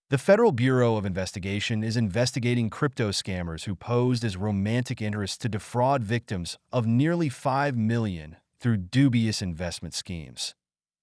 The Federal Bureau of Investigation is investigating crypto scammers who posed as romantic interests to defraud victims of nearly $5 million through dubious investment schemes.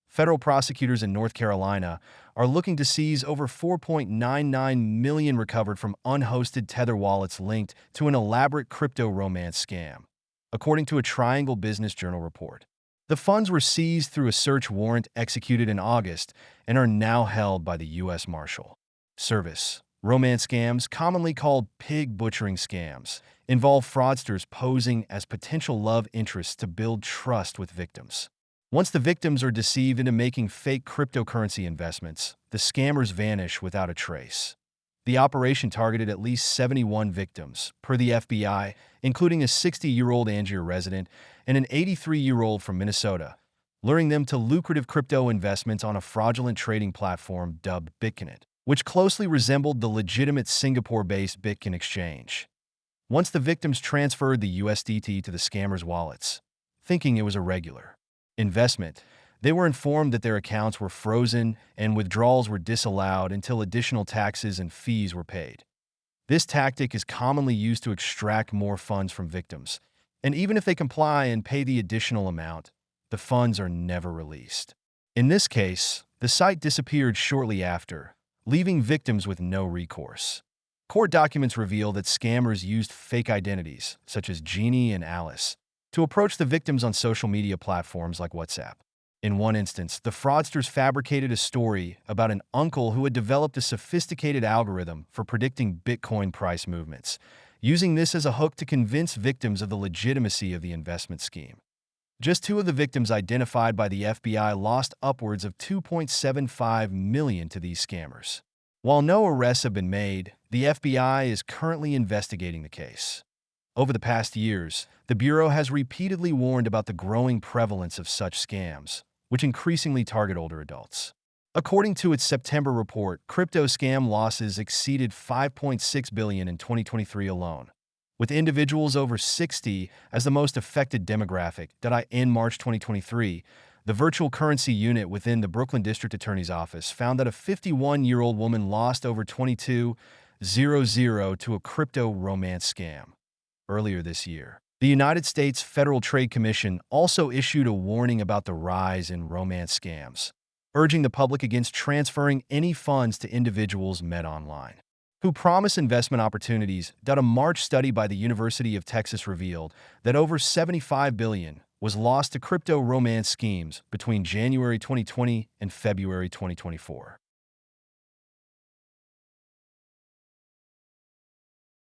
Federal prosecutors in North Carolina are looking to seize over 4.99 million recovered from unhosted Tether wallets linked to an elaborate crypto romance scam, according to a Triangle Business Journal report. The funds were seized through a search warrant executed in August and are now held by the U.S. Marshal Service. Romance scams, commonly called pig butchering scams, involve fraudsters posing as potential love interests to build trust with victims. Once the victims are deceived into making fake cryptocurrency investments, the scammers vanish without a trace. The operation targeted at least 71 victims, per the FBI, including a 60-year-old Angier resident and an 83-year-old from Minnesota, luring them to lucrative crypto investments on a fraudulent trading platform dubbed Bitcoin, which closely resembled the legitimate Singapore-based Bitcoin exchange. Once the victims transferred the USDT to the scammers' wallets, thinking it was a regular investment, they were informed that their accounts were frozen and withdrawals were disallowed until additional taxes and fees were paid. This tactic is commonly used to extract more funds from victims, and even if they comply and pay the additional amount, the funds are never released. In this case, the site disappeared shortly after, leaving victims with no recourse. Court documents reveal that scammers used fake identities, such as Jeannie and Alice, to approach the victims on social media platforms like WhatsApp. In one instance, the fraudsters fabricated a story about an uncle who had developed a sophisticated algorithm for predicting Bitcoin price movements, using this as a hook to convince victims of the legitimacy of the investment scheme. Just two of the victims identified by the FBI lost upwards of $2.75 million to these scammers. While no arrests have been made, the FBI is currently investigating the case. Over the past years, the Bureau has repeatedly warned about the growing prevalence of such scams, which increasingly target older adults. According to its September report, crypto scam losses exceeded $5.6 billion in 2023 alone, with individuals over 60 as the most affected demographic. In March 2023, the virtual currency unit within the Brooklyn District Attorney's Office found that a 51-year-old woman lost over $22,000 to a crypto romance scam. Earlier this year, the United States Federal Trade Commission also issued a warning about the rise in romance scams, urging the public against transferring any funds to individuals met online who promise investment opportunities. A March study by the University of Texas revealed that over $75 billion was lost to crypto romance schemes between January 2020 and February 2024.